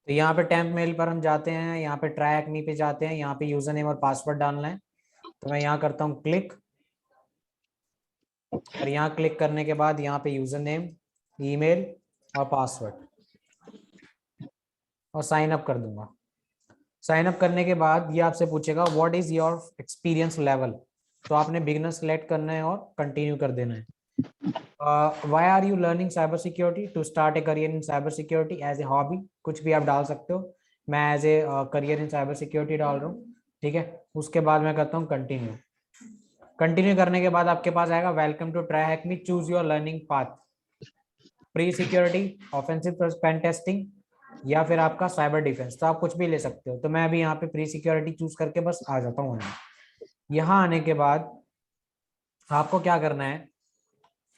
तो यहाँ पे टेम्प मेल पर हम जाते हैं, यहाँ पे ट्राई एक्मी पे जाते हैं, यहाँ पे यूजर नेम और पासवर्ड डालना है। तो मैं यहाँ करता हूँ क्लिक, और यहाँ क्लिक करने के बाद यहाँ पे यूजर नेम, ईमेल और पासवर्ड, और साइन अप कर दूंगा। साइन अप करने के बाद ये आपसे पूछेगा what is your experience level. तो आपने बिगिनर सेलेक्ट करना है और कंटिन्यू कर देना है। Why are you learning cyber security? To start a career in cyber security as a hobby, कुछ भी आप डाल सकते हो। मैं as a career in cyber security डाल रहा हूँ। ठीक है, उसके बाद मैं करता हूँ कंटिन्यू। कंटिन्यू करने के बाद आपके पास आएगा welcome to try hack me, choose your learning path, pre security, offensive pen testing, या फिर आपका साइबर डिफेंस। तो आप कुछ भी ले सकते हो। तो मैं अभी यहाँ पे प्री सिक्योरिटी चूज करके बस आ जाता हूँ। यहाँ आने के बाद आपको क्या करना है,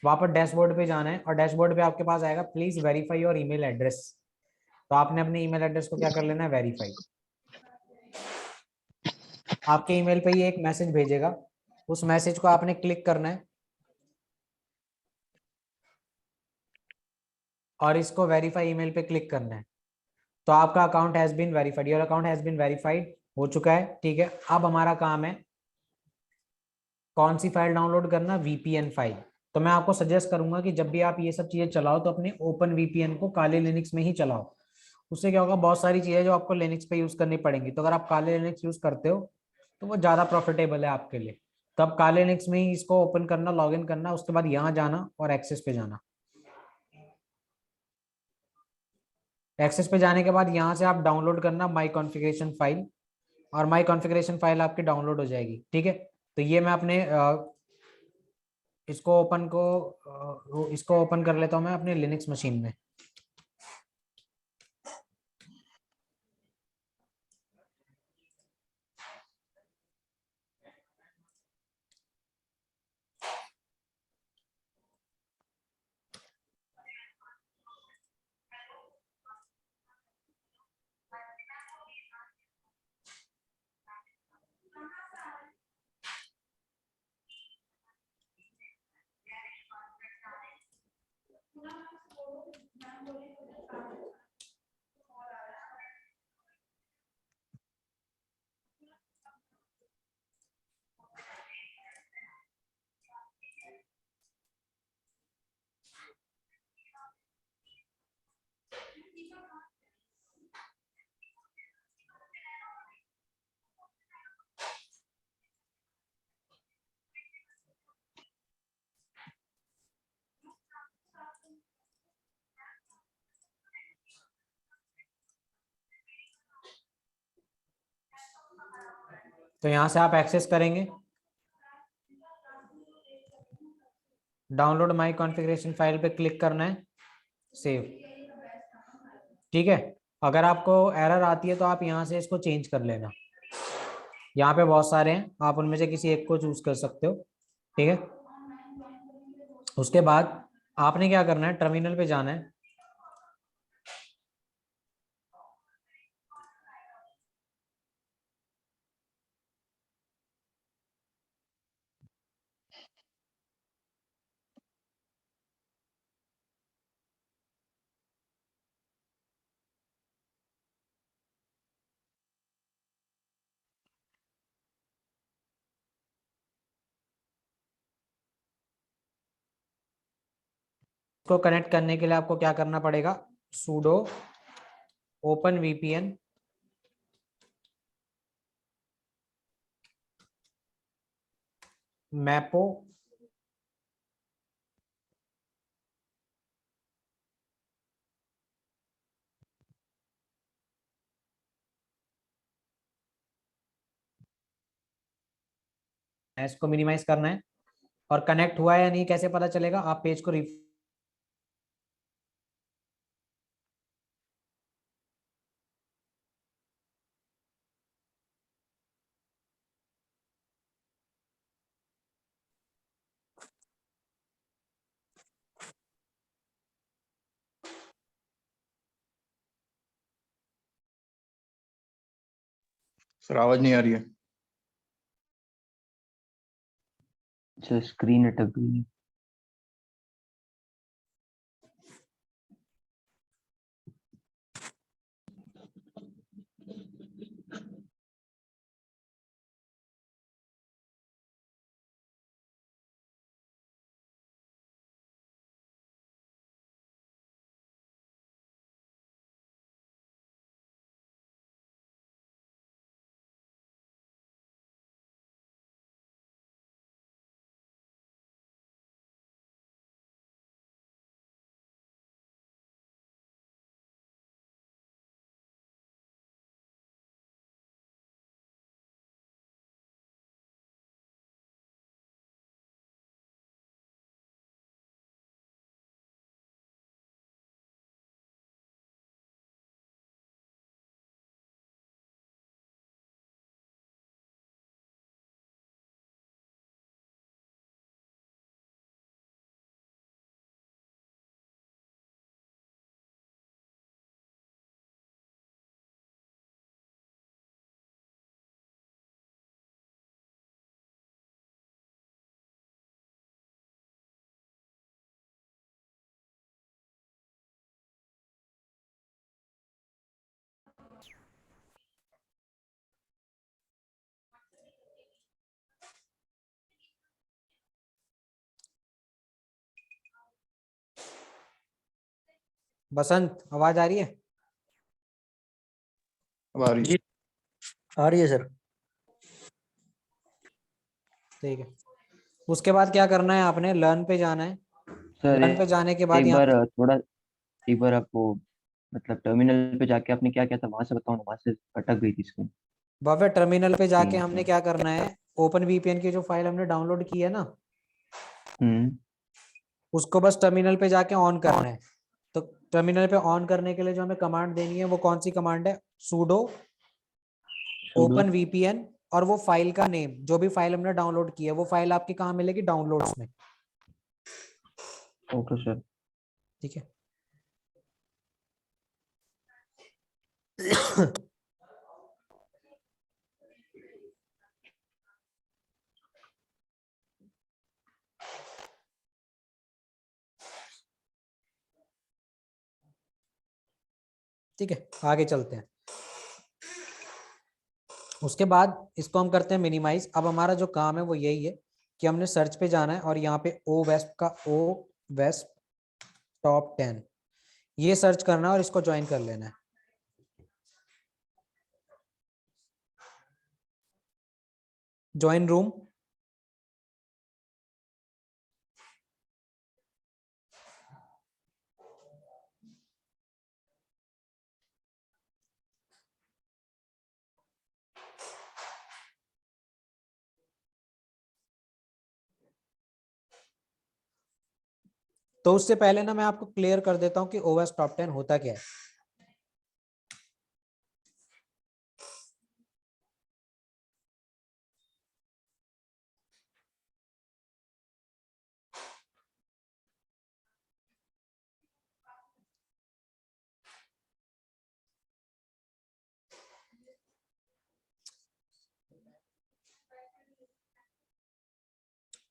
वापस डैशबोर्ड पे जाना है, और डैशबोर्ड पे आपके पास आएगा please verify your email address. तो आपने अपने ईमेल एड्रेस को क्या कर लेना है, वेरीफाई। आपके ईमेल पे ये एक मैसेज भेजेगा, उस मैसेज को आपने क्लिक करना है और इसको वेरीफाई ईमेल पे क्लिक करना है। तो आपका account has been verified, your account has been verified हो चुका है। ठीक है, अब हमारा काम है कौन सी फाइल डाउनलोड करना, वीपीएन फाइल। तो मैं आपको सजेस्ट करूंगा कि जब भी आप ये सब चीजें चलाओ तो अपने ओपन वीपीएन को काले लिनक्स में ही चलाओ। उससे क्या होगा, बहुत सारी चीजें जो आपको लिनक्स पे यूज करनी पड़ेंगी। तो अगर आप काले लिनक्स यूज करते हो तो वो ज्यादा प्रॉफिटेबल है आपके लिए। तो आप काले लिनक्स में ही इसको ओपन करना, लॉग इन करना, उसके बाद यहाँ जाना और एक्सेस पे जाना। एक्सेस पे जाने के बाद यहाँ से आप डाउनलोड करना माई कॉन्फ़िगरेशन फाइल, और माई कॉन्फ़िगरेशन फाइल आपकी डाउनलोड हो जाएगी। ठीक है, तो ये मैं अपने इसको ओपन कर लेता हूँ मैं अपने लिनक्स मशीन में। तो यहाँ से आप एक्सेस करेंगे, डाउनलोड माई कॉन्फ़िगरेशन फाइल पे क्लिक करना है, सेव। ठीक है, अगर आपको एरर आती है तो आप यहाँ से इसको चेंज कर लेना। यहाँ पे बहुत सारे हैं, आप उनमें से किसी एक को चूज कर सकते हो। ठीक है, उसके बाद आपने क्या करना है, टर्मिनल पे जाना है। इसको कनेक्ट करने के लिए आपको क्या करना पड़ेगा, sudo ओपन वीपीएन मैपो इसको मिनिमाइज करना है। और कनेक्ट हुआ है या नहीं कैसे पता चलेगा, आप पेज को सर आवाज नहीं आ रही है। अच्छा, स्क्रीन अटक गई। बसंत आवाज आ रही है? अब आ रही है। आ रही है सर। ठीक है, उसके बाद क्या करना है, आपने लर्न पे जाना है। सर लर्न पे जाने के बाद एक यहाँ बार पे थोड़ा, एक बार आप वो मतलब टर्मिनल पे जाके आपने क्या क्या था वहां से बताओ ना, वहां से अटक गई थी स्क्रीन। भव्य टर्मिनल पे जाके स्क्रीन हमने पे। क्या करना है, ओपन वीपीएन की जो फाइल हमने डाउनलोड की है ना, हम्म। उसको बस टर्मिनल पे जाके ऑन करना है। तो टर्मिनल पे ऑन करने के लिए जो हमें कमांड देनी है वो कौन सी कमांड है, sudo sudo ओपन वीपीएन, और वो फाइल का नेम, जो भी फाइल हमने डाउनलोड की है वो फाइल आपकी कहाँ मिलेगी, डाउनलोड्स में। Okay sir. ठीक है। ठीक है, आगे चलते हैं। उसके बाद इसको हम करते हैं मिनिमाइज। अब हमारा जो काम है वो यही है कि हमने सर्च पे जाना है और यहाँ पे ओ वेस्प का ओ वेस्प टॉप 10 ये सर्च करना है और इसको ज्वाइन कर लेना है। Join room. तो उससे पहले ना मैं आपको क्लियर कर देता हूँ कि ओएस टॉप 10 होता क्या है।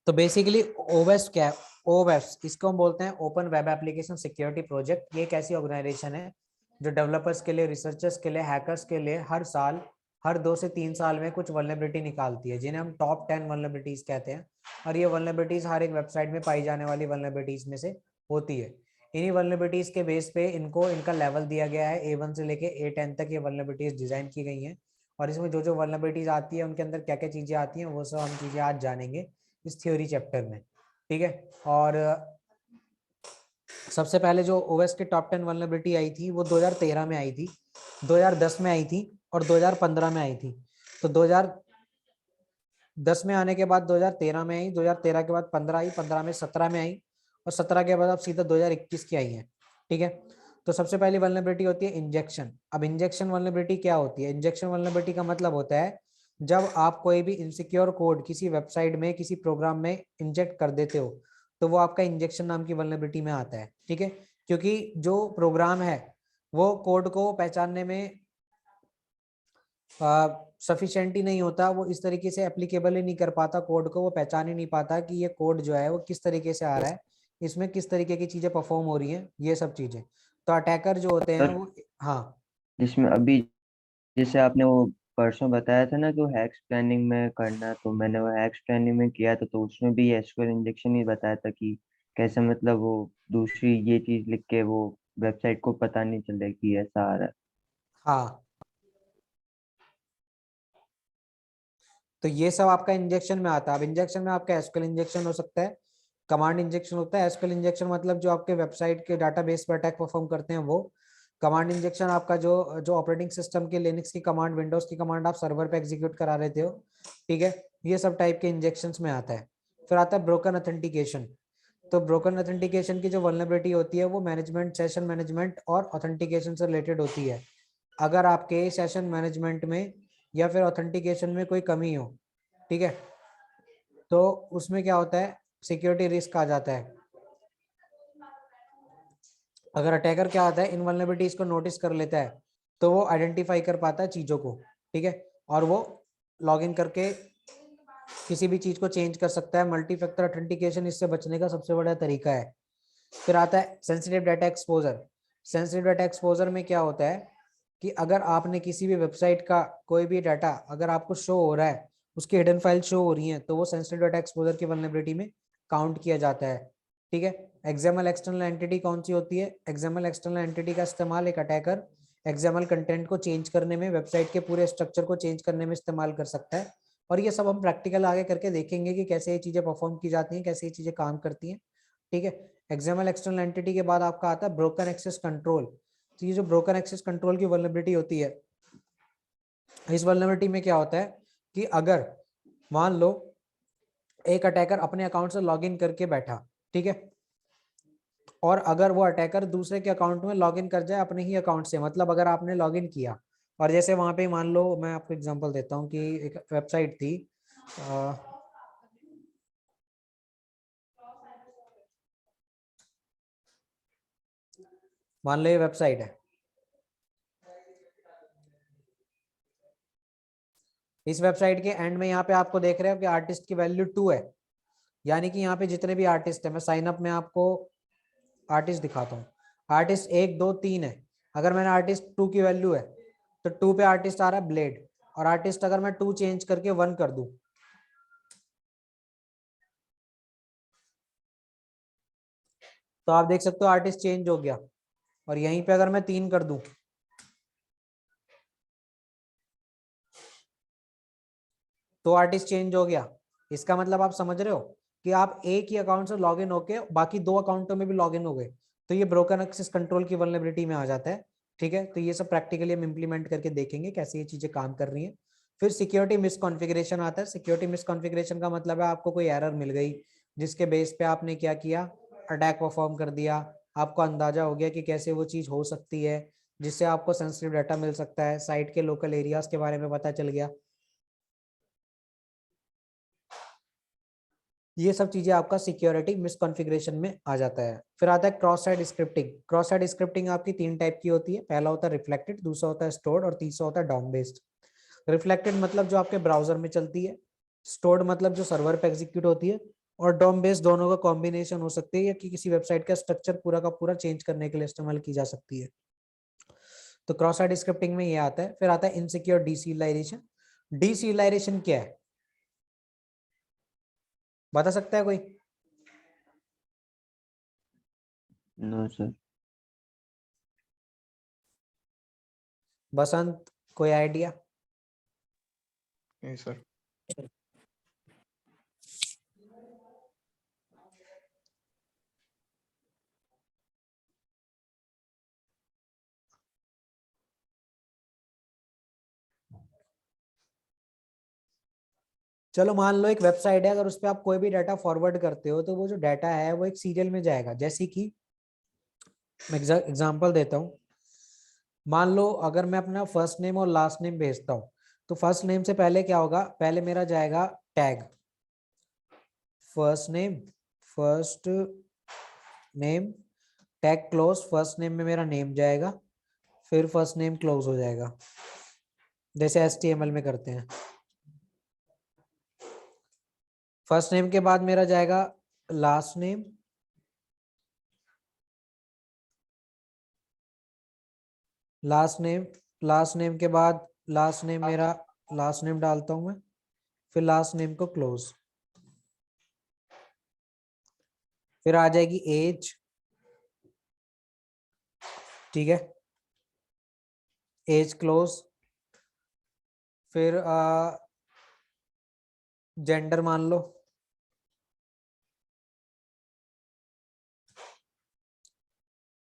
तो बेसिकली ओवेस क्या है, ओवेस इसको हम बोलते हैं open web application security project. ये एक ऐसी ऑर्गेनाइजेशन है जो डेवलपर्स के लिए, रिसर्चर्स के लिए, हैकर्स के लिए हर साल, हर 2 से 3 साल में कुछ वल्नरेबिलिटी निकालती है, जिन्हें हम टॉप 10 वल्नरेबिलिटीज कहते हैं। और ये वल्नरेबिलिटीज हर एक वेबसाइट में पाई जाने वाली वल्नरेबिलिटीज में से होती है। इन्हीं वल्नरेबिलिटीज के बेस पे इनको इनका लेवल दिया गया है, A1 से लेके A10 तक ये वल्नरेबिलिटीज डिजाइन की गई हैं। और इसमें जो जो वल्नरेबिलिटीज आती है उनके अंदर क्या क्या चीजें आती हैं वो सब हम चीजें आज जानेंगे इस थ्योरी चैप्टर में। ठीक है। और सबसे पहले जो ओएस के टॉप 10 वल्नरेबिलिटी आई थी वो 2013 में आई थी, 2010 में आई थी और 2015 में आई थी। तो 2010 में आने के बाद 2013 में आई, 2013 के बाद 15 आई, 15 में 17 में आई और 17 के बाद अब सीधा 2021 की आई है। ठीक है। तो सबसे पहली वल्नरेबिलिटी होती है इंजेक्शन। अब इंजेक्शन वल्नरेबिलिटी क्या होती है, इंजेक्शन वल्नरेबिलिटी का मतलब होता है जब आप कोई भी इनसिक्योर कोड किसी वेबसाइट में, किसी प्रोग्राम में इंजेक्ट कर देते हो तो वो आपका इंजेक्शन नाम की वल्नरेबिलिटी में आता है। ठीक है। क्योंकि जो प्रोग्राम है वो कोड को पहचानने में सफिशिएंट ही नहीं होता, वो इस तरीके से एप्लीकेबल ही नहीं कर पाता कोड को, वो पहचान ही नहीं पाता कि ये कोड जो है वो किस तरीके से आ रहा है, इसमें किस तरीके की चीजें परफॉर्म हो रही हैं, ये सब चीजें। तो अटैकर जो होते हैं सर वो, हाँ जिसमें अभी, जैसे आपने वो परसों बताया था ना कि वो हैक्स प्लानिंग में करना है, तो मैंने वो हैक्स प्लानिंग में किया था, तो उसमें भी एसक्यूएल इंजेक्शन ही बताया था कि कैसे मतलब वो दूसरी ये चीज लिख के वो वेबसाइट को पता नहीं चले कि ऐसा आ रहा है। हाँ। तो ये सब आपका इंजेक्शन में आता है। अब इंजेक्शन में आपका एसक्यूएल इंजेक्शन हो सकता है, कमांड इंजेक्शन होता है। एसक्यूएल इंजेक्शन मतलब जो आपके वेबसाइट के डाटाबेस पर अटैक परफॉर्म करते हैं वो। कमांड इंजेक्शन आपका जो जो ऑपरेटिंग सिस्टम के लिनक्स की कमांड, विंडोज की कमांड आप सर्वर पे एग्जीक्यूट करा रहे हो। ठीक है। ये सब टाइप के इंजेक्शंस में आता है। फिर आता है ब्रोकन ऑथेंटिकेशन। तो ब्रोकन ऑथेंटिकेशन की जो वल्नरेबिलिटी होती है वो मैनेजमेंट, सेशन मैनेजमेंट और ऑथेंटिकेशन से रिलेटेड होती है। अगर आपके सेशन मैनेजमेंट में या फिर ऑथेंटिकेशन में कोई कमी हो, ठीक है, तो उसमें क्या होता है, सिक्योरिटी रिस्क आ जाता है। अगर अटैकर क्या आता है, इन वल्नरेबिलिटीज को नोटिस कर लेता है तो वो आइडेंटिफाई कर पाता है चीजों को। ठीक है। और वो लॉग इन करके किसी भी चीज को चेंज कर सकता है। मल्टी फैक्टर ऑथेंटिकेशन इससे बचने का सबसे बड़ा तरीका है। फिर आता है sensitive data exposure. Sensitive data exposure में क्या होता है कि अगर आपने किसी भी वेबसाइट का कोई भी डाटा अगर आपको शो हो रहा है, उसकी हिडन फाइल शो हो रही है, तो वो सेंसिटिव डाटा एक्सपोजर की वल्नरेबिलिटी में काउंट किया जाता है। ठीक है। एक्सएमएल एक्सटर्नल एंटिटी कौन सी होती है? एक्सएमएल एक्सटर्नल एंटिटी का इस्तेमाल एक अटैकर एक्सएमएल कंटेंट को चेंज करने में, वेबसाइट के पूरे स्ट्रक्चर को चेंज करने में इस्तेमाल कर सकता है। और ये सब हम प्रैक्टिकल आगे करके देखेंगे कि कैसे ये चीजें परफॉर्म की जाती हैं, कैसे ये चीजें काम करती हैं। ठीक है। एक्सएमएल एक्सटर्नल एंटिटी के बाद आपका आता है ब्रोकन एक्सेस कंट्रोल। तो ये जो ब्रोकन एक्सेस कंट्रोल की वल्नरेबिलिटी होती है, इस वल्नरेबिलिटी में क्या होता है कि अगर मान लो एक अटैकर अपने अकाउंट से लॉगिन करके बैठा, ठीक है, और अगर वो अटैकर दूसरे के अकाउंट में लॉगिन कर जाए अपने ही अकाउंट से, मतलब अगर आपने लॉगिन किया और जैसे वहां पे मान लो, मैं आपको एग्जांपल देता हूँ कि एक वेबसाइट थी, मान लो ये वेबसाइट है, इस वेबसाइट के एंड में यहाँ पे आपको देख रहे हो कि आर्टिस्ट की वैल्यू 2 है, यानी कि यहाँ पे जितने भी आर्टिस्ट है, मैं साइन अप में आपको आर्टिस्ट दिखाता हूँ, आर्टिस्ट 1 2 3 है। अगर मैंने आर्टिस्ट 2 की वैल्यू है तो 2 पे आर्टिस्ट आ रहा है ब्लेड, और आर्टिस्ट अगर मैं 2 चेंज करके 1 कर दूं तो आप देख सकते हो आर्टिस्ट चेंज हो गया। और यहीं पे अगर मैं 3 कर दूं तो आर्टिस्ट चेंज हो गया। इसका मतलब आप समझ रहे हो कि आप एक ही अकाउंट से लॉगिन होके बाकी 2 अकाउंटों में भी लॉगिन हो गए, तो ये ब्रोकन एक्सेस कंट्रोल की वल्नरेबिलिटी में आ जाता है। ठीक है, तो ये सब प्रैक्टिकली हम इंप्लीमेंट करके देखेंगे कैसे ये चीजें काम कर रही हैं। फिर सिक्योरिटी मिसकॉन्फ़िगरेशन आता है। सिक्योरिटी मिसकॉन्फ़िगरेशन का मतलब है आपको कोई एरर मिल गई जिसके बेस पे आपने क्या किया, अटैक परफॉर्म कर दिया, आपको अंदाजा हो गया कि कैसे वो चीज हो सकती है, जिससे आपको सेंसिटिव डाटा मिल सकता है, साइट के लोकल एरियाज के बारे में पता चल गया। ये सब चीजें आपका सिक्योरिटी मिसकॉन्फ़िगरेशन में आ जाता है। फिर आता है cross site scripting. Cross site scripting आपकी 3 टाइप की होती है। पहला होता है रिफ्लेक्टेड, दूसरा होता है स्टोर्ड, और तीसरा होता है डाउन बेस्ड। रिफ्लेक्टेड मतलब जो आपके ब्राउजर में चलती है, स्टोर्ड मतलब जो सर्वर पे एग्जीक्यूट होती है, और डाउन बेस्ड दोनों का कॉम्बिनेशन हो सकती है, या कि किसी वेबसाइट का स्ट्रक्चर पूरा का पूरा चेंज करने के लिए इस्तेमाल की जा सकती है। तो क्रॉस साइट स्क्रिप्टिंग में ये आता है। फिर आता है इनसिक्योर डीसीरियलाइजेशन। डीसीरियलाइजेशन क्या है, बता सकता है कोई? No sir. बसंत, कोई आइडिया? नहीं सर। चलो मान लो एक वेबसाइट है, अगर उस पर आप कोई भी डाटा फॉरवर्ड करते हो तो वो जो डाटा है वो एक सीरियल में जाएगा। जैसे कि मैं एग्जांपल देता हूँ, मान लो अगर मैं अपना फर्स्ट नेम और लास्ट नेम भेजता हूँ, तो फर्स्ट नेम से पहले क्या होगा, पहले मेरा जाएगा tag first name tag close, first name में मेरा नेम जाएगा, फिर फर्स्ट नेम क्लोज हो जाएगा, जैसे HTML में करते हैं। फर्स्ट नेम के बाद मेरा जाएगा लास्ट नेम, लास्ट नेम के बाद लास्ट नेम मेरा लास्ट नेम डालता हूं मैं, फिर लास्ट नेम को क्लोज, फिर आ जाएगी एज, ठीक है, एज क्लोज, फिर जेंडर मान लो,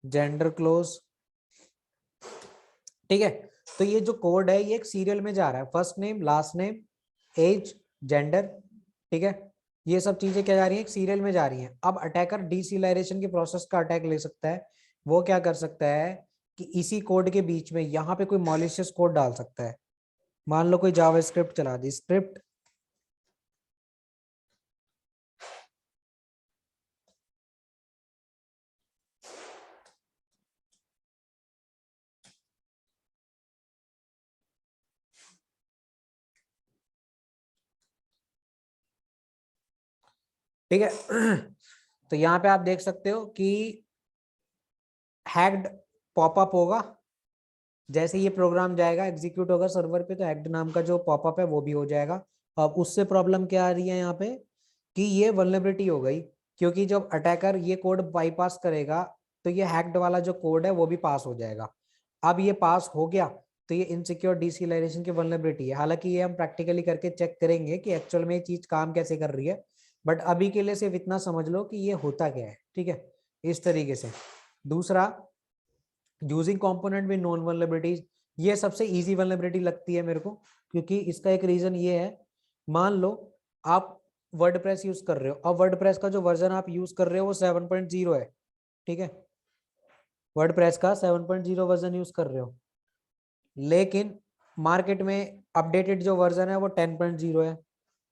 जेंडर क्लोज, ठीक है। तो ये जो कोड है ये एक सीरियल में जा रहा है, first name, last name, age, gender, ठीक है। ये सब चीजें क्या जा रही है, एक सीरियल में जा रही हैं। अब अटैकर डीसिलाइजेशन की प्रोसेस का अटैक ले सकता है। वो क्या कर सकता है कि इसी कोड के बीच में यहाँ पे कोई मॉलिशियस कोड डाल सकता है। मान लो कोई जावास्क्रिप्ट चला दी, स्क्रिप्ट ठीक है। तो यहाँ पे आप देख सकते हो कि हैक्ड पॉपअप होगा, जैसे ये प्रोग्राम जाएगा एग्जीक्यूट होगा सर्वर पे, तो हैक्ड नाम का जो पॉपअप है वो भी हो जाएगा। अब उससे प्रॉब्लम क्या आ रही है यहाँ पे कि ये वल्नरेबिलिटी हो गई क्योंकि जब अटैकर ये कोड बाईपास करेगा तो ये हैक्ड वाला जो कोड है वो भी पास हो जाएगा। अब ये पास हो गया तो ये इनसिक्योर डीसीलाइजेशन की वल्नरेबिलिटी है। हालांकि ये हम प्रैक्टिकली करके चेक करेंगे कि एक्चुअल में ये चीज काम कैसे कर रही है, बट अभी के लिए सिर्फ इतना समझ लो कि ये होता क्या है, ठीक है, इस तरीके से। दूसरा, using component with non vulnerabilities, ये सबसे इजी वल्नरेबिलिटी लगती है मेरे को, क्योंकि इसका एक रीजन ये है, मान लो आप वर्डप्रेस यूज कर रहे हो, अब वर्डप्रेस का जो वर्जन आप यूज कर रहे हो वो 7.0 है, ठीक है, वर्डप्रेस का 7.0 वर्जन यूज कर रहे हो, लेकिन मार्केट में अपडेटेड जो वर्जन है वो 10.0 है।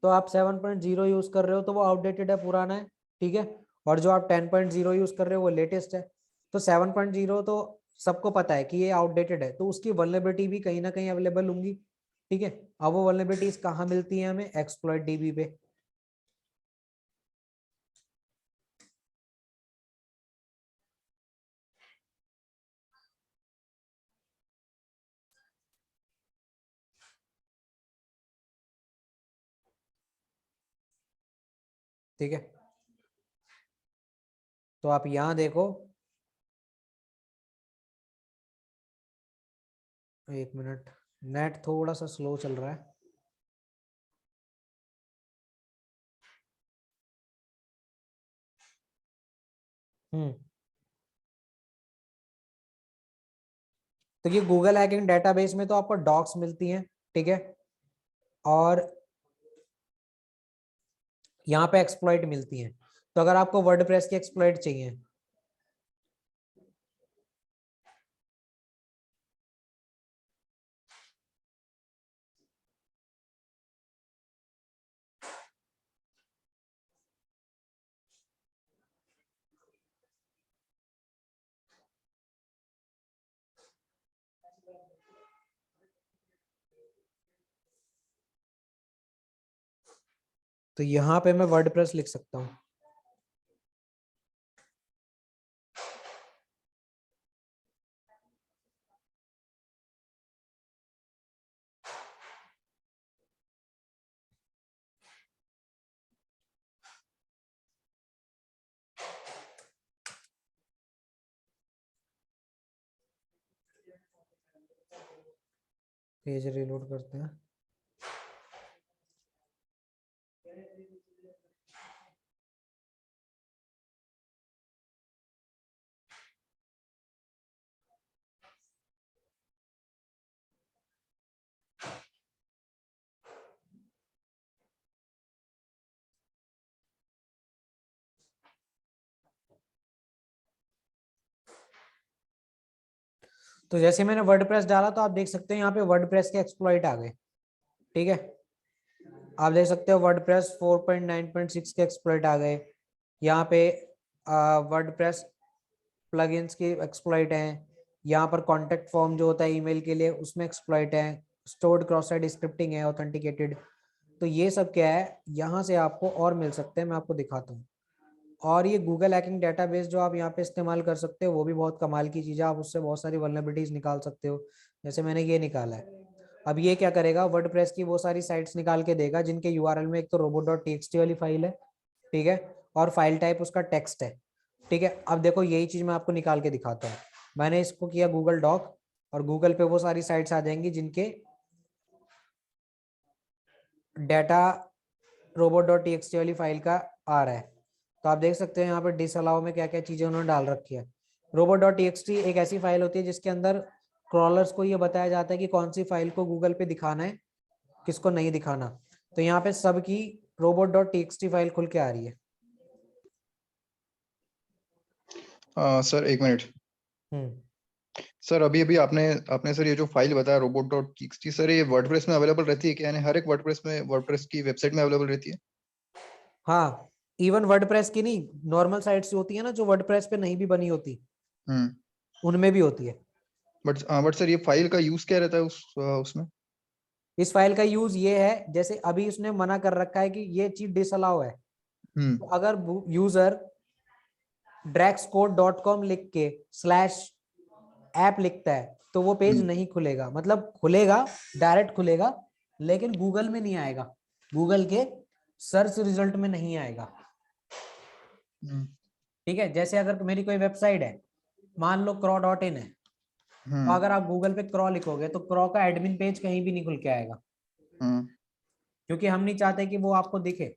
तो आप 7.0 यूज कर रहे हो तो वो आउटडेटेड है, पुराना है, ठीक है, और जो आप 10.0 यूज कर रहे हो वो लेटेस्ट है। तो 7.0 तो सबको पता है कि ये आउटडेटेड है, तो उसकी वल्नरेबिलिटी भी कहीं ना कहीं अवेलेबल होंगी, ठीक है। अब वो वल्नरेबिलिटीज कहाँ मिलती है हमें? एक्सप्लॉइट डीबी पे। ठीक है, तो आप यहां देखो, एक मिनट, नेट थोड़ा सा स्लो चल रहा है। तो ये गूगल हैकिंग डेटाबेस में तो आपको डॉक्स मिलती हैं, ठीक है, और यहाँ पे एक्सप्लॉइट मिलती हैं। तो अगर आपको वर्डप्रेस की एक्सप्लॉइट चाहिए, तो यहाँ पे मैं वर्डप्रेस लिख सकता हूँ। पेज रीलोड करते हैं। तो जैसे मैंने वर्डप्रेस डाला तो आप देख सकते हैं यहाँ पे वर्डप्रेस के एक्सप्लॉइट आ गए, ठीक है, आप देख सकते हो वर्डप्रेस 4.9.6 के एक्सप्लॉइट आ गए। यहाँ पे वर्डप्रेस प्लगइन्स की एक्सप्लॉइट हैं, यहाँ पर कॉन्टेक्ट फॉर्म जो होता है ईमेल के लिए उसमें एक्सप्लॉइट है, स्टोर्ड क्रॉस साइट स्क्रिप्टिंग है, ऑथेंटिकेटेड। तो ये सब क्या है, यहाँ से आपको और मिल सकते हैं, मैं आपको दिखाता हूँ। और ये गूगल हैकिंग डेटाबेस जो आप यहाँ पे इस्तेमाल कर सकते हो वो भी बहुत कमाल की चीज़ है, आप उससे बहुत सारी वल्नरेबिलिटीज निकाल सकते हो। जैसे मैंने ये निकाला है, अब ये क्या करेगा, वर्डप्रेस की वो सारी साइट्स निकाल के देगा जिनके यूआरएल में एक तो robot.txt वाली फाइल है, ठीक है, और फाइल टाइप उसका टेक्स्ट है, ठीक है। अब देखो यही चीज मैं आपको निकाल के दिखाता हूँ। मैंने इसको किया गूगल डॉक, और गूगल पे वो सारी साइट्स आ जाएंगी जिनके डाटा robot.txt वाली फाइल का आ रहा है। तो आप देख सकते हैं यहाँ पे डिसअलाउ में क्या क्या चीजें उन्होंने डाल रखी है। robot.txt एक ऐसी फाइल होती है जिसके अंदर क्रॉलर्स को ये बताया जाता है कि कौन सी फाइल को गूगल पे दिखाना है, किसको नहीं दिखाना। तो यहाँ पे सबकी robot.txt फाइल खुल के आ रही है। सर एक मिनट। सर अभी अभी आपने आपने सर ये जो फाइल बताया robot.txt, सर ये वर्डप्रेस में अवेलेबल रहती है क्या? यानी हर एक वर्डप्रेस की वेबसाइट में अवेलेबल रहती है? हाँ, इवन वर्डप्रेस की नहीं, नॉर्मल साइट्स होती है ना जो वर्डप्रेस पे नहीं भी बनी होती, उनमें भी होती है। बट सर ये फाइल का यूज क्या रहता है उसमें? इस फाइल का यूज ये है, जैसे अभी उसने मना कर रखा है कि ये चीज डिसअलाउ है, तो अगर यूजर draxcode.com लिख के /ऐप लिखता है तो वो पेज नहीं खुलेगा, मतलब खुलेगा, डायरेक्ट खुलेगा, लेकिन गूगल में नहीं आएगा, गूगल के सर्च रिजल्ट में नहीं आएगा। ठीक है, जैसे अगर मेरी कोई वेबसाइट है, मान लो craw.in है, तो अगर आप गूगल पे क्रॉ लिखोगे तो क्रॉ का एडमिन पेज कहीं भी नहीं खुल के आएगा, क्योंकि हम नहीं चाहते कि वो आपको दिखे,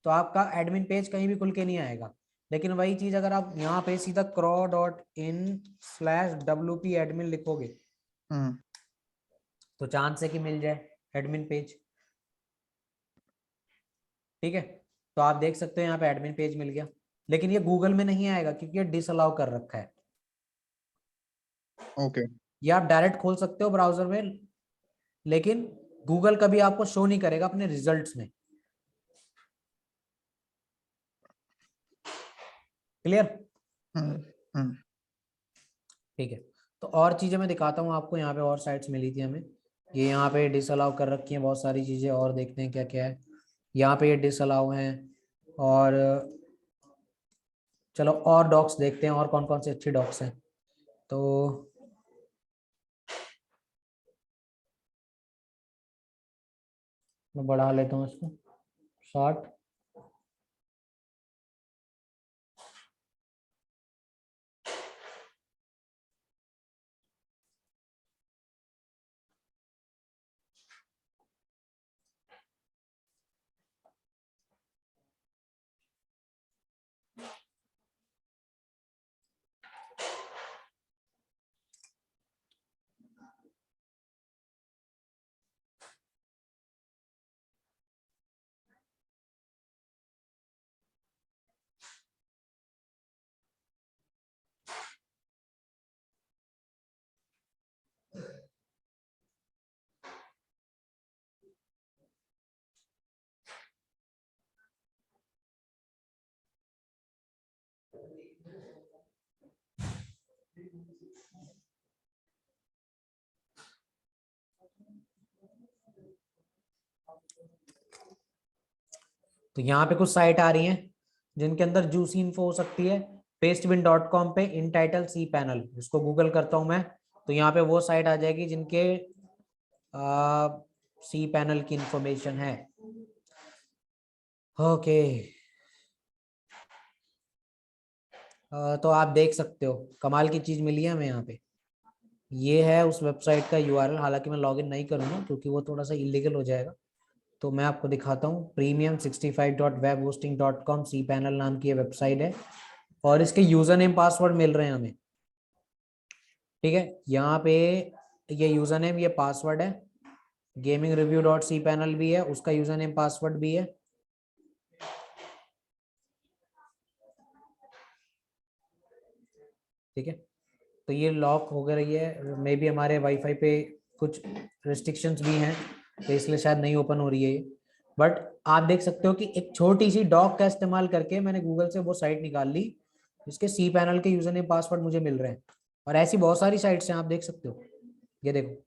तो आपका एडमिन पेज कहीं भी खुल के नहीं आएगा। लेकिन वही चीज अगर आप यहाँ पे सीधा craw.in/wp एडमिन लिखोगे तो चांस है कि मिल जाए एडमिन पेज। ठीक है, तो आप देख सकते हो यहाँ पे एडमिन पेज मिल गया, लेकिन ये गूगल में नहीं आएगा क्योंकि ये डिसअलाउ कर रखा है। ओके। ये आप डायरेक्ट खोल सकते हो ब्राउजर में, लेकिन गूगल कभी आपको शो नहीं करेगा अपने रिजल्ट्स में। क्लियर? ठीक है, तो और चीजें मैं दिखाता हूँ आपको। यहाँ पे और साइट्स मिली थी हमें, ये यहाँ पे डिसअलाउ कर रखी है बहुत सारी चीजें, और देखते हैं क्या क्या है। यहाँ पे ये डिसअलाउ हैं, और चलो और डॉक्स देखते हैं और कौन कौन से अच्छे डॉक्स हैं। तो मैं बढ़ा लेता हूँ इसको 60। तो यहाँ पे कुछ साइट आ रही हैं जिनके अंदर जूसी इन्फो हो सकती है। pastebin.com पे इन टाइटल सी पैनल, इसको गूगल करता हूं मैं, तो यहाँ पे वो साइट आ जाएगी जिनके सी पैनल की इंफॉर्मेशन है। ओके, तो आप देख सकते हो कमाल की चीज मिली है हमें यहाँ पे। ये है उस वेबसाइट का यूआरएल, हालांकि मैं लॉगिन नहीं करूंगा क्योंकि वो थोड़ा सा इलीगल हो जाएगा। तो मैं आपको दिखाता हूँ, premium65.webhosting.com सी पैनल नाम की ये वेबसाइट है, और इसके यूजर नेम पासवर्ड मिल रहे हैं हमें। ठीक है, यहाँ पे ये यूजर नेम ये पासवर्ड है, gaming-review.cpanel भी है, उसका यूजर नेम पासवर्ड भी है। ठीक है, तो ये लॉक हो गई है, मे बी हमारे वाईफाई पे कुछ रिस्ट्रिक्शंस भी हैं, तो इसलिए शायद नहीं ओपन हो रही है ये। बट आप देख सकते हो कि एक छोटी सी डॉक का इस्तेमाल करके मैंने गूगल से वो साइट निकाल ली जिसके सी पैनल के यूजर नेम पासवर्ड मुझे मिल रहे हैं। और ऐसी बहुत सारी साइट्स हैं, आप देख सकते हो, ये देखो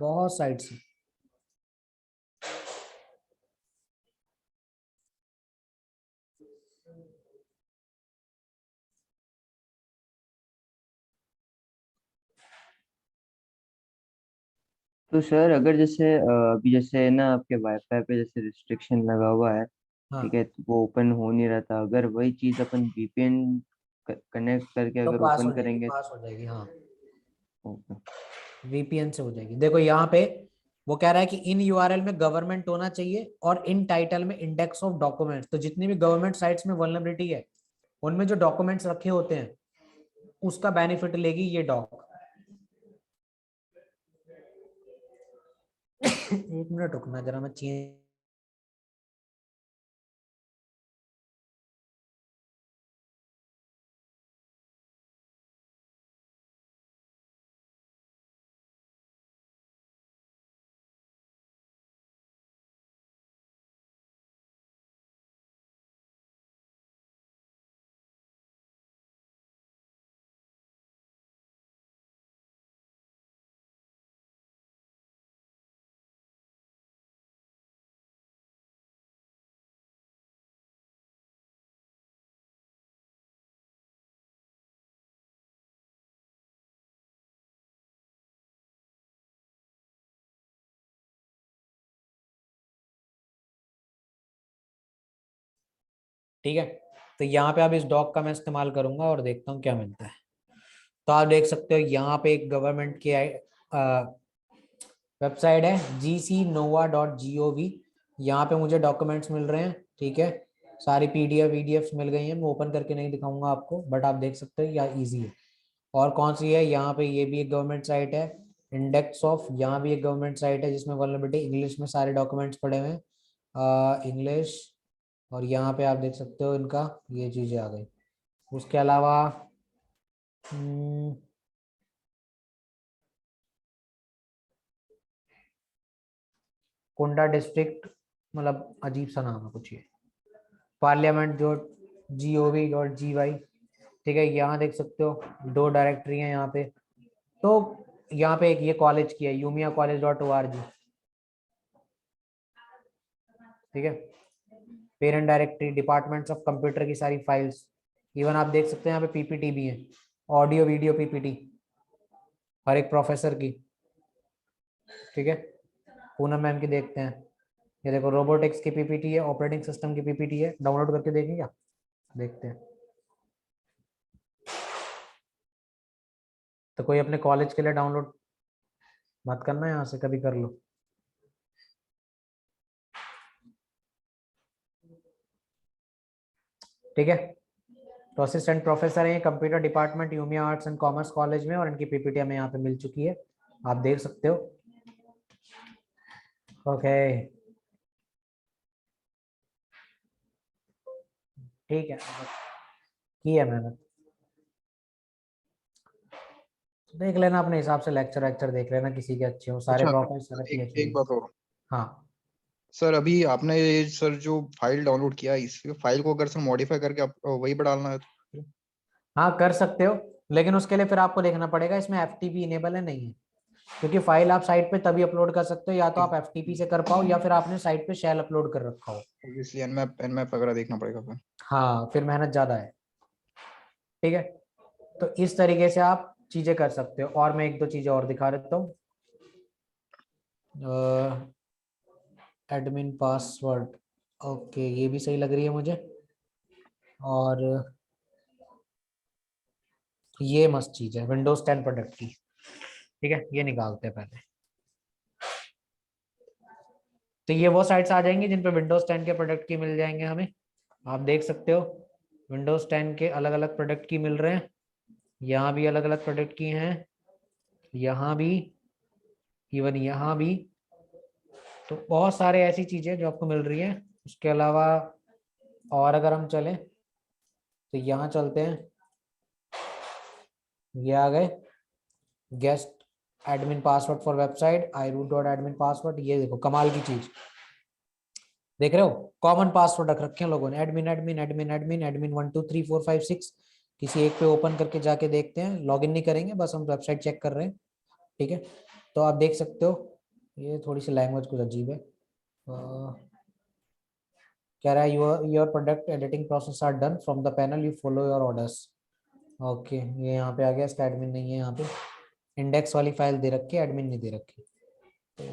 बहुत साइट्स हैं। तो सर अगर जैसे अभी जैसे ना आपके वाईफाई पे जैसे रिस्ट्रिक्शन लगा हुआ है, ठीक हाँ, है, तो वो ओपन हो नहीं रहा था, अगर वही चीज अपन वीपीएन कनेक्ट करके तो अगर पास ओपन हो जाएगी, करेंगे। पास हो जाएगी, हाँ, ओके। वीपीएन से हो जाएगी। देखो यहाँ पे वो कह रहा है कि इन यूआरएल में गवर्नमेंट होना चाहिए और इन टाइटल में इंडेक्स ऑफ डॉक्यूमेंट्स। तो जितनी भी गवर्नमेंट साइट्स में वल्नरेबिलिटी है उनमें जो डॉक्यूमेंट्स रखे होते हैं उसका बेनिफिट लेगी ये डॉक। एक मिनट रुकना जरा, मैं चेंज ठीक है, तो यहाँ पे अब इस डॉक का मैं इस्तेमाल करूंगा और देखता हूँ क्या मिलता है। तो आप देख सकते हो यहाँ पे एक गवर्नमेंट की वेबसाइट है gcnova.gov। यहाँ पे मुझे डॉक्यूमेंट्स मिल रहे हैं, ठीक है, सारी पीडीएफ मिल गई हैं। मैं ओपन करके नहीं दिखाऊंगा आपको, बट आप देख सकते हो यह इजी है। और कौन सी है, यहाँ पे ये भी एक गवर्नमेंट साइट है। इंडेक्स ऑफ, यहाँ भी एक गवर्नमेंट साइट है जिसमें वल्नरेबिलिटी इंग्लिश में सारे डॉक्यूमेंट्स पड़े हुए हैं, इंग्लिश। और यहाँ पे आप देख सकते हो इनका ये चीजें आ गई। उसके अलावा कुंडा डिस्ट्रिक्ट, मतलब अजीब सा नाम है कुछ ये, parliament.gov.gy। ठीक है, यहाँ देख सकते हो 2 डायरेक्टरी हैं यहाँ पे। तो यहाँ पे एक ये कॉलेज की है, यूमिया college.org। ठीक है, parent directory, departments of computer की सारी फाइल्स। इवन आप देख सकते हैं यहाँ पे पीपीटी भी है, ऑडियो वीडियो पीपीटी हर एक प्रोफेसर की। ठीक है, पूनम मैम की देखते हैं। ये देखो रोबोटिक्स की पीपीटी है, ऑपरेटिंग सिस्टम की पीपीटी है। डाउनलोड करके देखें क्या? देखते हैं। तो कोई अपने कॉलेज के लिए डाउनलोड मत करना, यहाँ से कभी कर लो। ठीक है, तो असिस्टेंट प्रोफेसर है computer department Umiya arts and commerce college में, और इनकी पीपीटी हमें यहाँ पे मिल चुकी है, आप देख सकते हो। ओके, ठीक है, की है मैंने। देख लेना अपने हिसाब से, लेक्चर देख लेना किसी के अच्छे हो, सारे अच्छा, प्रोफेसर एक बात और। हाँ सर अभी आपने ये सर जो फाइल डाउनलोड किया है, इस फाइल को अगर सर मॉडिफाई करके आप वही पर डालना है तो हाँ कर सकते हो, लेकिन उसके लिए फिर आपको देखना पड़ेगा इसमें एफटीपी इनेबल है नहीं है। क्योंकि फाइल आप साइट पे तभी अपलोड कर सकते हो, या तो आप एफटीपी से कर पाओ या फिर आपने साइट पे शेल अपलोड कर रखा हो। ऑब्वियसली एनमैप वगैरह देखना पड़ेगा फिर। हाँ फिर मेहनत ज्यादा है। ठीक है, तो इस तरीके से आप चीजें कर सकते हो। और मैं 1-2 चीजें और दिखा देता हूँ। एडमिन पासवर्ड, ओके ये भी सही लग रही है मुझे। और ये मस्त चीज है विंडोज 10 प्रोडक्ट की। ठीक है, ये निकालते हैं पहले। तो ये वो साइट्स आ जाएंगी जिन पे विंडोज 10 के प्रोडक्ट की मिल जाएंगे हमें। आप देख सकते हो विंडोज 10 के अलग अलग प्रोडक्ट की मिल रहे हैं, यहाँ भी अलग अलग प्रोडक्ट की हैं, यहाँ भी, इवन यहाँ भी। तो बहुत सारे ऐसी चीजें जो आपको मिल रही हैं। उसके अलावा और अगर हम चलें तो यहाँ चलते हैं, ये आ गए guest admin password for website iroot.admin password. ये देखो कमाल की चीज देख रहे हो, कॉमन पासवर्ड रख रखे हैं लोगों ने, admin admin admin admin admin 1 2 3 4 5 6। किसी एक पे ओपन करके जाके देखते हैं, लॉगिन नहीं करेंगे, बस हम वेबसाइट चेक कर रहे हैं। ठीक है, तो आप देख सकते हो ये थोड़ी सी लैंग्वेज कुछ अजीब है। कह रहा है your product editing process are done from the panel, you follow your orders. Okay, ये यहाँ पे आ गया, इसका एडमिन नहीं है यहाँ पे। इंडेक्स वाली फाइल दे रखी है, एडमिन नहीं दे रखी। तो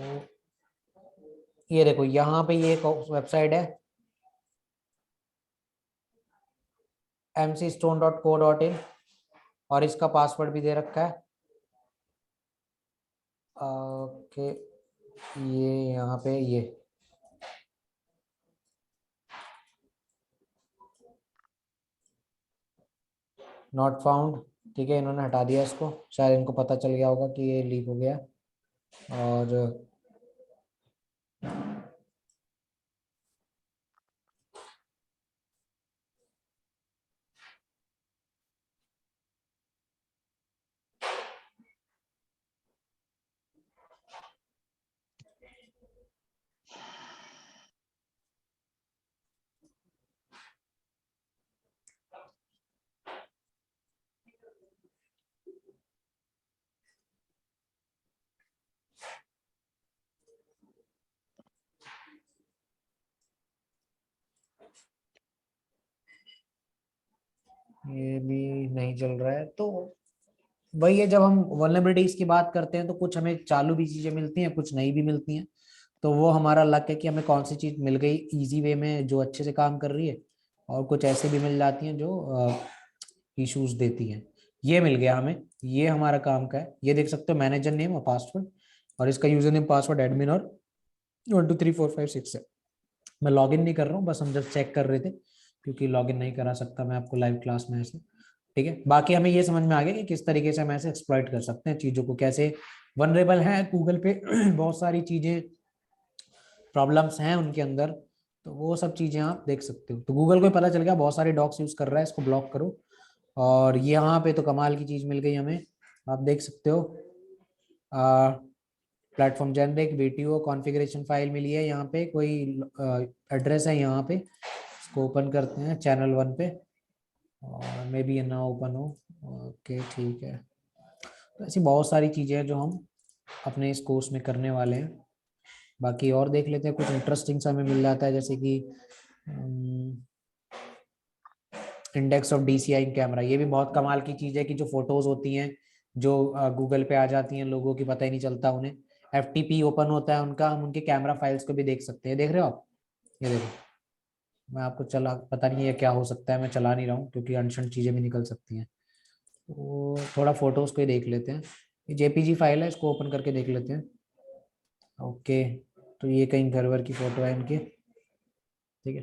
ये देखो यहाँ पे ये एक वेबसाइट है mcstone.co.in, और इसका पासवर्ड भी दे रखा है। ओके, ये यहाँ पे ये नॉट फाउंड। ठीक है, इन्होंने हटा दिया इसको, शायद इनको पता चल गया होगा कि ये लीक हो गया। और ये भी नहीं चल रहा है। तो वही है, जब हम वल्नरेबिलिटीज की बात करते हैं तो कुछ हमें चालू भी चीजें मिलती हैं, कुछ नहीं भी मिलती हैं। तो वो हमारा लक है कि हमें कौन सी चीज मिल गई इजी वे में जो अच्छे से काम कर रही है, और कुछ ऐसे भी मिल जाती हैं जो इश्यूज देती हैं। ये मिल गया हमें, ये हमारा काम का है। ये देख सकते हो मैनेजर नेम और पासवर्ड, और इसका यूजर नेम पासवर्ड एडमिन और 1 2 3 4 5 6 है। मैं लॉगिन नहीं कर रहा हूँ, बस हम जस्ट चेक कर रहे थे, क्योंकि लॉगिन नहीं करा सकता मैं आपको लाइव क्लास में ऐसे। ठीक है, बाकी हमें ये समझ में आ गया कि किस तरीके से हम ऐसे एक्सप्लॉइट कर सकते हैं चीज़ों को, कैसे वनरेबल है गूगल पे बहुत सारी चीज़ें, प्रॉब्लम्स हैं उनके अंदर, तो वो सब चीज़ें आप देख सकते हो। तो गूगल को पता चल गया बहुत सारे डॉक्स यूज़ कर रहा है, इसको ब्लॉक करो। और यहाँ पे तो कमाल की चीज़ मिल गई हमें, आप देख सकते हो। Platform generic VTO configuration file मिली है, यहाँ पे कोई एड्रेस है यहाँ पे, इसको ओपन करते हैं चैनल 1 पे, और मे बी ना ओपन हो। ओके ठीक है, तो ऐसी बहुत सारी चीज़ें हैं जो हम अपने इस कोर्स में करने वाले हैं। बाकी और देख लेते हैं, कुछ इंटरेस्टिंग सा हमें मिल जाता है, जैसे कि इंडेक्स ऑफ डीसीआई कैमरा। ये भी बहुत कमाल की चीज़ है कि जो फोटोज होती हैं जो गूगल पे आ जाती हैं, लोगों की पता ही नहीं चलता उन्हें, एफटीपी ओपन होता है उनका, हम उनके कैमरा फाइल्स को भी देख सकते हैं। देख रहे हो आप, ये देखो, मैं आपको चला, पता नहीं ये क्या हो सकता है, मैं चला नहीं रहा हूँ क्योंकि अनशन चीज़ें भी निकल सकती हैं। तो थोड़ा फोटोज को ही देख लेते हैं, ये जेपीजी फाइल है, इसको ओपन करके देख लेते हैं। ओके, तो ये कहीं घर वर की फोटो है इनकी, ठीक है।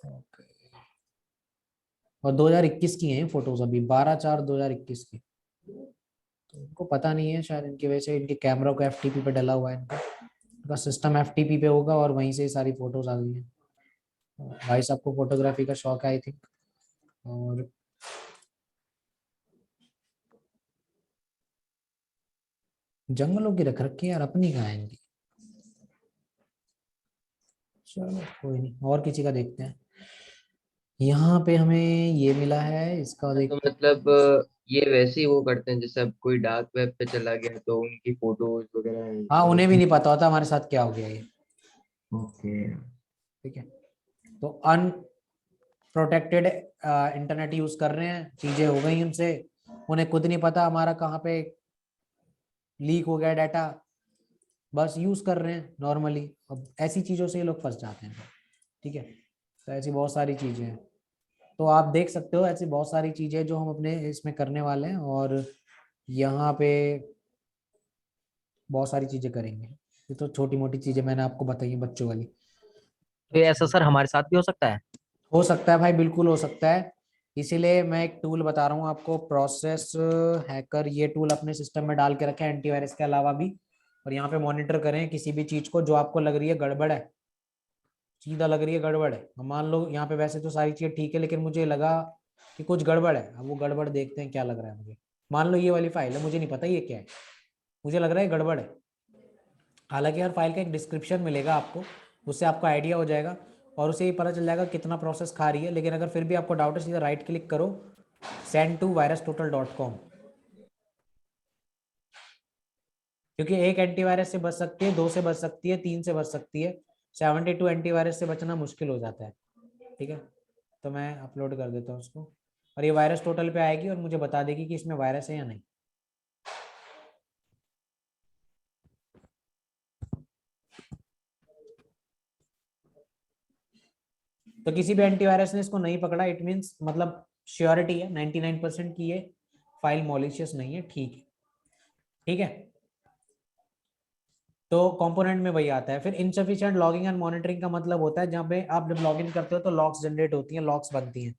ओके, और 2021 की हैं फोटोज, अभी 12/4/2021 की। तो इनको पता नहीं है शायद, इनकी वजह से इनके कैमरा को एफटीपी पे डला हुआ है, इनका सिस्टम एफटीपी पे होगा और वहीं से सारी फोटोज आ गई हैं। भाई साहब को फोटोग्राफी का शौक है आई थिंक, और जंगलों की रख रखी है यार, अपनी कहाँ है इनकी। चलो कोई नहीं, और किसी का देखते हैं। यहाँ पे हमें ये मिला है, इसका तो देखते मतलब ये वैसे ही वो करते हैं, जैसे अब कोई डार्क वेब पे चला गया तो उनकी फोटोज वगैरह हाँ, उन्हें भी वैसे। नहीं पता होता हमारे साथ क्या हो गया ये। ओके। ठीक है, तो अनप्रोटेक्टेड इंटरनेट यूज कर रहे हैं, चीजें हो गई उनसे, उन्हें खुद नहीं पता हमारा कहाँ पे लीक हो गया डाटा, बस यूज कर रहे हैं नॉर्मली। अब ऐसी चीजों से ये लोग फंस जाते हैं। ठीक है, तो ऐसी बहुत सारी चीजें हैं, तो आप देख सकते हो ऐसी बहुत सारी चीजें जो हम अपने इसमें करने वाले हैं, और यहाँ पे बहुत सारी चीजें करेंगे। ये तो छोटी मोटी चीजें मैंने आपको बताई है बच्चों वाली। तो ये ऐसा सर हमारे साथ भी हो सकता है? हो सकता है भाई, बिल्कुल हो सकता है। इसीलिए मैं एक टूल बता रहा हूँ आपको, प्रोसेस हैकर। ये टूल अपने सिस्टम में डाल के रखें एंटीवायरस के अलावा भी, और यहाँ पे मॉनिटर करें किसी भी चीज को जो आपको लग रही है गड़बड़ है, सीधा लग रही है गड़बड़ है। अब मान लो यहाँ पे वैसे तो सारी चीजें ठीक है, लेकिन मुझे लगा कि कुछ गड़बड़ है। अब वो गड़बड़ देखते हैं क्या लग रहा है मुझे। मान लो ये वाली फाइल है, मुझे नहीं पता ये क्या है, मुझे लग रहा है गड़बड़ है। हालांकि हर फाइल का एक डिस्क्रिप्शन मिलेगा आपको, उससे आपको आइडिया हो जाएगा और उसे ही पता चल जाएगा कितना प्रोसेस खा रही है। लेकिन अगर फिर भी आपको डाउट है, सीधा राइट क्लिक करो, सेंड टू virustotal.com, क्योंकि एक एंटीवायरस से बच सकती है, 2 से बच सकती है, 3 से बच सकती है, 72 एंटीवायरस से बचना मुश्किल हो जाता है। ठीक है, तो मैं अपलोड कर देता हूँ उसको, और ये वायरस टोटल पे आएगी और मुझे बता देगी कि इसमें वायरस है या नहीं। तो किसी भी एंटीवायरस ने इसको नहीं पकड़ा, इट मींस मतलब श्योरिटी है 99% की ये फाइल मॉलिशियस नहीं है। ठीक है, ठीक है। तो कंपोनेंट में वही आता है। फिर इनसफिशिएंट लॉगिंग एंड मॉनिटरिंग का मतलब होता है जहाँ पे आप जब लॉगिन करते हो तो लॉग्स जनरेट होती हैं, लॉग्स बनती हैं।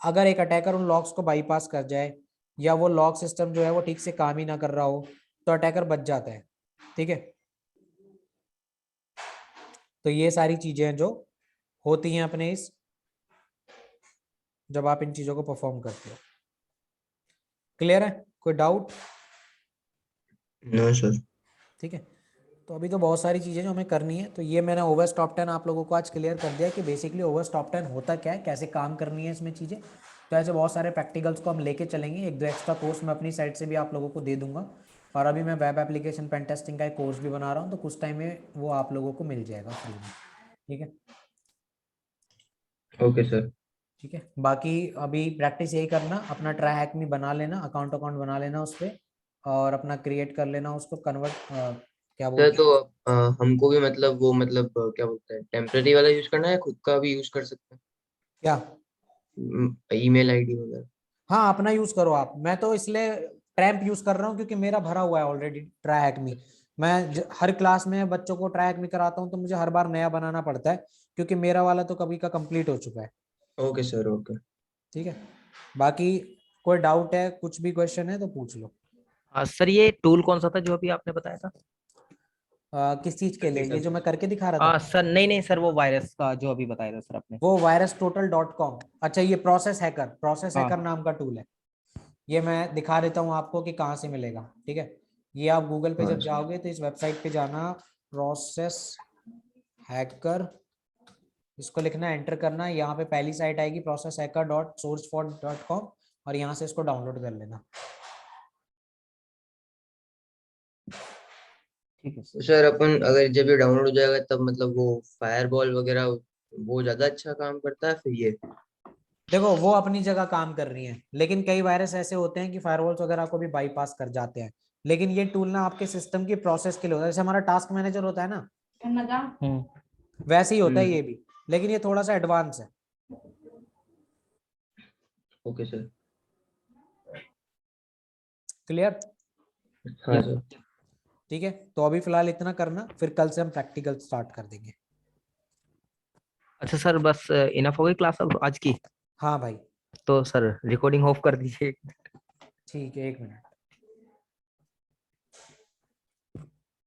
अगर एक अटैकर उन लॉग्स को बाईपास कर जाए, या वो लॉग सिस्टम जो है वो ठीक से काम ही ना कर रहा हो, तो अटैकर बच जाता है। ठीक है, तो ये सारी चीजें जो होती हैं अपने इस, जब आप इन चीजों को परफॉर्म करते हो। क्लियर है, कोई डाउट? No sir. ठीक है, तो अभी तो बहुत सारी चीज़ें जो हमें करनी है, तो ये मैंने ओवर्स टॉप 10 आप लोगों को आज क्लियर कर दिया कि बेसिकली ओवर्स टॉप 10 होता क्या है, कैसे काम करनी है इसमें चीज़ें। तो ऐसे बहुत सारे प्रैक्टिकल्स को हम लेके चलेंगे, 1-2 एक्स्ट्रा कोर्स मैं अपनी साइड से भी आप लोगों को दे दूंगा। और अभी मैं वेब एप्लीकेशन पेन टेस्टिंग का एक कोर्स भी बना रहा हूँ, तो कुछ टाइम में वो आप लोगों को मिल जाएगा फ्री में। ठीक है, ओके सर। ठीक है। बाकी अभी प्रैक्टिस यही करना, अपना ट्राई हैक में बना लेना, अकाउंट बना लेना उस पर, और अपना क्रिएट कर लेना उसको, कन्वर्ट क्या सर बोलते तो हैं हमको भी मतलब वो मतलब क्या बोलते हैं, टेम्पररी वाला यूज करना है, खुद का भी यूज कर सकते हैं? क्या। ईमेल आईडी वगैरह? हाँ अपना यूज करो आप। मैं तो इसलिए ट्रैम्प यूज कर रहा हूँ क्योंकि मेरा भरा हुआ है ऑलरेडी ट्राई हैकमी। मैं हर क्लास में बच्चों को ट्राई हैकमी कराता हूँ तो मुझे हर बार नया बनाना पड़ता है क्योंकि मेरा वाला तो कभी का कंप्लीट हो चुका है। Okay sir, okay. ठीक है, बाकी कोई डाउट है, कुछ भी क्वेश्चन है तो पूछ लो। सर ये टूल कौन सा था जो अभी आपने बताया था? किस चीज के लिए? ये जो मैं करके दिखा रहा था सर नहीं नहीं सर, वो वायरस का जो अभी बताया था सर आपने। वो virustotal.com। अच्छा ये प्रोसेस हैकर नाम का टूल है। ये मैं दिखा देता हूँ आपको कि कहाँ से मिलेगा। ठीक है, ये आप गूगल पे हाँ जब सर। जाओगे तो इस वेबसाइट पे जाना, प्रोसेस हैकर, इसको लिखना, एंटर करना, यहाँ पे पहली साइट आएगी processhacker.sourceforge.com और यहाँ से इसको डाउनलोड कर लेना। ठीक है तो सर अपन अगर जब ये डाउनलोड हो जाएगा तब मतलब वो फायरवॉल वगैरह वो ज्यादा अच्छा काम करता है फिर ये? देखो वो अपनी जगह काम कर रही है, लेकिन कई वायरस ऐसे होते हैं कि फायरवॉल्स वगैरह को भी बाईपास कर जाते हैं। लेकिन ये टूल ना आपके सिस्टम की प्रोसेस के लिए होता है, जैसे हमारा टास्क मैनेजर होता है ना, वैसे ही होता है ये भी, लेकिन ये थोड़ा सा एडवांस है। Okay sir. क्लियर? हाँ सर। ठीक है, तो अभी फिलहाल इतना करना, फिर कल से हम प्रैक्टिकल स्टार्ट कर देंगे। अच्छा सर, बस इनफ हो गई क्लास अब आज की? हाँ भाई। तो सर रिकॉर्डिंग ऑफ कर दीजिए। ठीक है, 1 मिनट।